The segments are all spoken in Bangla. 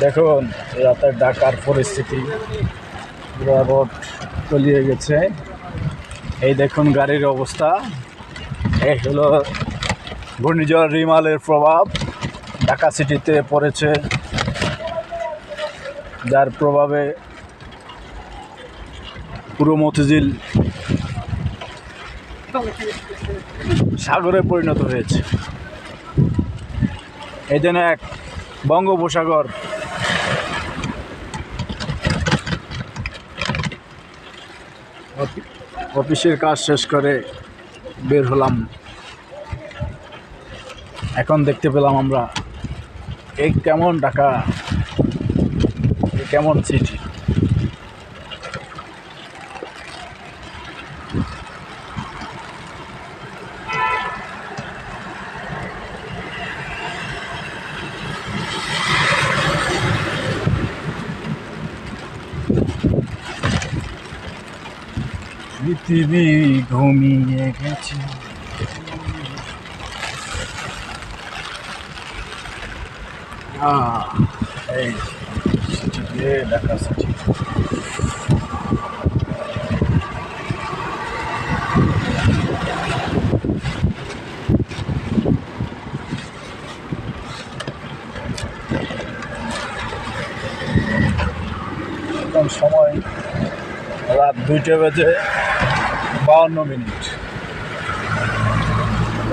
দেখুন রাতের ঢাকার পরিস্থিতি, পুরো রোড তলিয়ে গেছে। এই দেখুন গাড়ির অবস্থা। এই হলো ঘূর্ণিঝড় রিমালের প্রভাব ঢাকা সিটিতে পড়েছে, যার প্রভাবে পুরো মতিঝিল সাগরে পরিণত হয়েছে। এই যেন এক বঙ্গোপসাগর। অফিসের কাজ শেষ করে বের হলাম, এখন দেখতে পেলাম আমরা এই কেমন ঢাকা, কেমন সিটি। পৃথিবী ঘুমিয়ে গেছে। এই সিটিতে ঢাকা সিটি। এখন সময় রাত 2:52।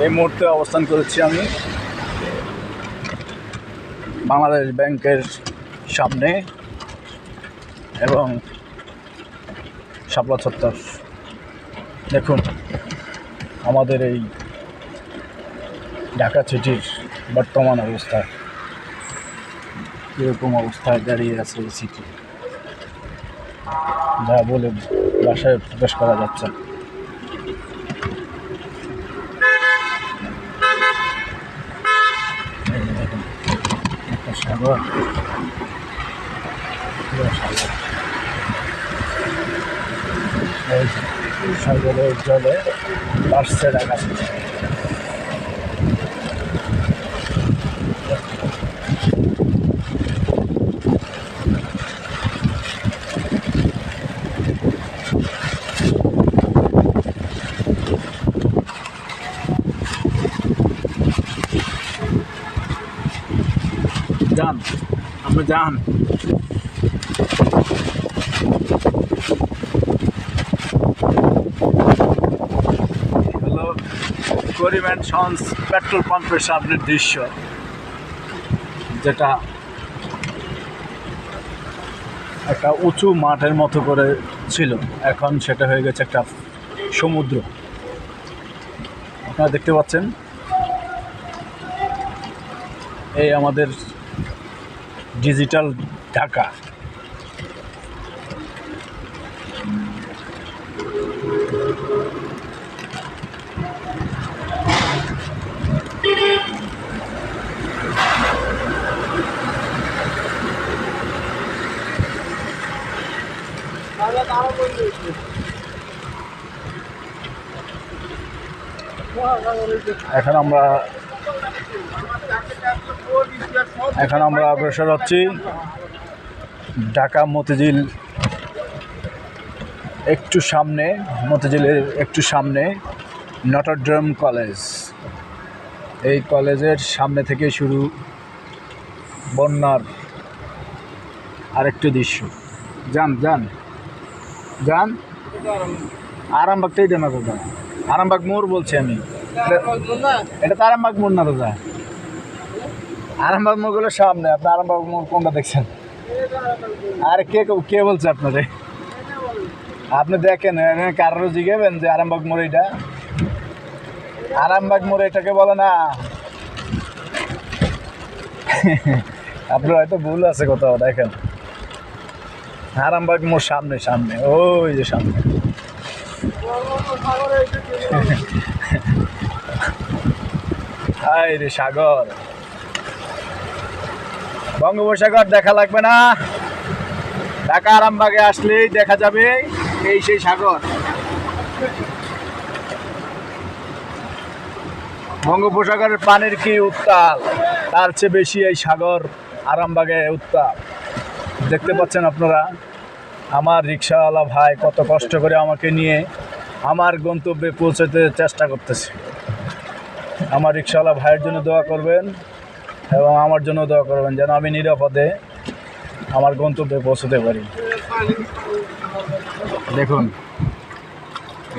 এই মুহূর্তে অবস্থান করেছি আমি বাংলাদেশ ব্যাংকের সামনে এবং শাপলা চত্বর। দেখুন আমাদের এই ঢাকা সিটির বর্তমান অবস্থা, কীরকম অবস্থায় দাঁড়িয়ে আছে এই সিটি, যা বলে বাসায় প্রকাশ করা যাচ্ছে। সাগর, সাগরের জলে ভাসছে ঢাকা সিটি। যান, আপনি যান। Hello, Karim and sons petrol পাম্পের সামনের দৃশ্য, যেটা একটা উঁচু মাঠের মতো করে ছিল, এখন সেটা হয়ে গেছে একটা সমুদ্র। আপনারা দেখতে পাচ্ছেন এই আমাদের ডিজিটাল ঢাকা। এখন আমরা অগ্রসর হচ্ছি ঢাকা মতিঝিল একটু সামনে, মতিঝিলের একটু সামনে নটরডেম কলেজ। এই কলেজের সামনে থেকে শুরু বন্যার আরেকটি দৃশ্য। যান যান যান, আরামবাগ তো এটা না দাদা, আরামবাগ মোড় বলছি আমি। এটা তো আরামবাগ মোড় না দাদা, আরামবাগ মোড়গুলোর সামনে। আপনি আরামবাগ মোড় কোনটা দেখছেন? আরে কে বলছে আপনারে? আপনি দেখেন, কারোর জিজ্ঞাবেন যে আরামবাগ মোড় এটা? আরামবাগ মোড় এটাকে বলে না। আপনার হয়তো ভুল আছে কোথাও। দেখেন আরামবাগ মোড় সামনে, সামনে ওই যে সামনে। হায় রে সাগর, বঙ্গোপসাগর দেখা লাগবে না, ঢাকা আরামবাগে আসলেই দেখা যাবে এই সেই সাগর। বঙ্গোপসাগরের পানির কি উত্তাল, তার চেয়ে বেশি এই সাগর আরামবাগে উত্তাপ দেখতে পাচ্ছেন আপনারা। আমার রিক্সাওয়ালা ভাই কত কষ্ট করে আমাকে নিয়ে আমার গন্তব্যে পৌঁছতে চেষ্টা করতেছে। আমার রিক্সাওয়ালা ভাইয়ের জন্য দোয়া করবেন এবং আমার জন্য দোয়া করবেন যেন আমি নিরাপদে আমার গন্তব্যে পৌঁছতে পারি। দেখুন,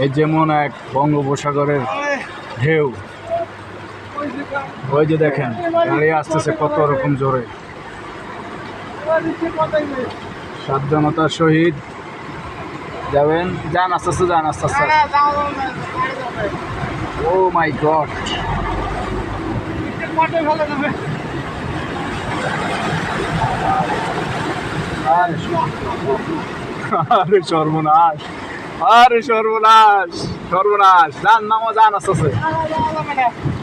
এই যেমন এক বঙ্গোপসাগরের ঢেউ, ওই যে দেখেন গাড়ি আসতেছে কত রকম জোরে। সাবধানতার সহিত যাবেন, যান আস্তে আস্তে, যান আস্তে আস্তে। ও মাই গড, আরে সর্বনাশ, আরে সর্বনাশ, সর্বনাশ। যান নামো, যান আস্তে আস্তে।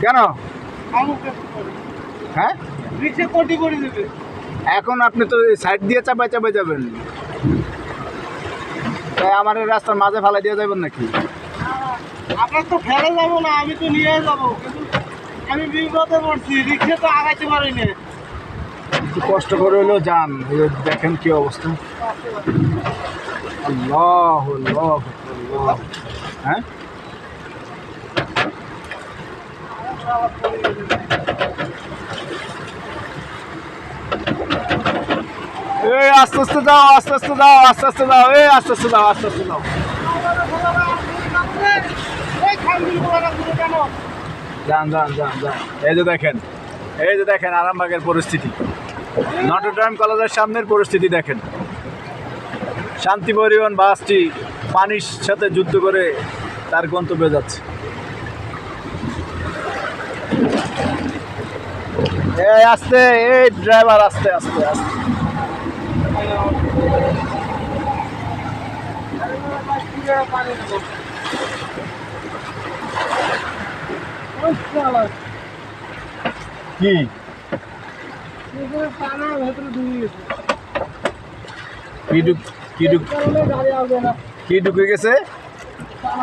কেন? হ্যাঁ, এখন আপনি তো সাইড দিয়ে চাপাই চাপাই যাবেন, তাই আমার এই রাস্তার মাঝে ফেলা দিয়ে যাবেন নাকি? আপনার তো ফেলে যাবো না, আমি তো নিয়ে যাবো, কিন্তু আমি বিপদে পড়ছি, রিক্সা তো আগাইতে পারিনি। একটু কষ্ট করে হলেও যান। এই যে দেখেন কি অবস্থা। আল্লাহ আল্লাহ আল্লাহ। হ্যাঁ, এই আস্তে আস্তে যাও, আস্তে আস্তে যাও, আস্তে আস্তে যাও, এই আস্তে আস্তে যাও, আস্তে আস্তে যাও। যান যান যান যান। এই যে দেখেন, এই যে দেখেন আরামবাগের পরিস্থিতি, নটরডেম কলেজের সামনের পরিস্থিতি দেখেন। শান্তি পরিবহন বাসটি পানির সাথে যুদ্ধ করে তার গন্তব্যে যাচ্ছে। এই আস্তে, এই ড্রাইভার আস্তে আস্তে আস্তে। কি কি ঢুকে গেছে?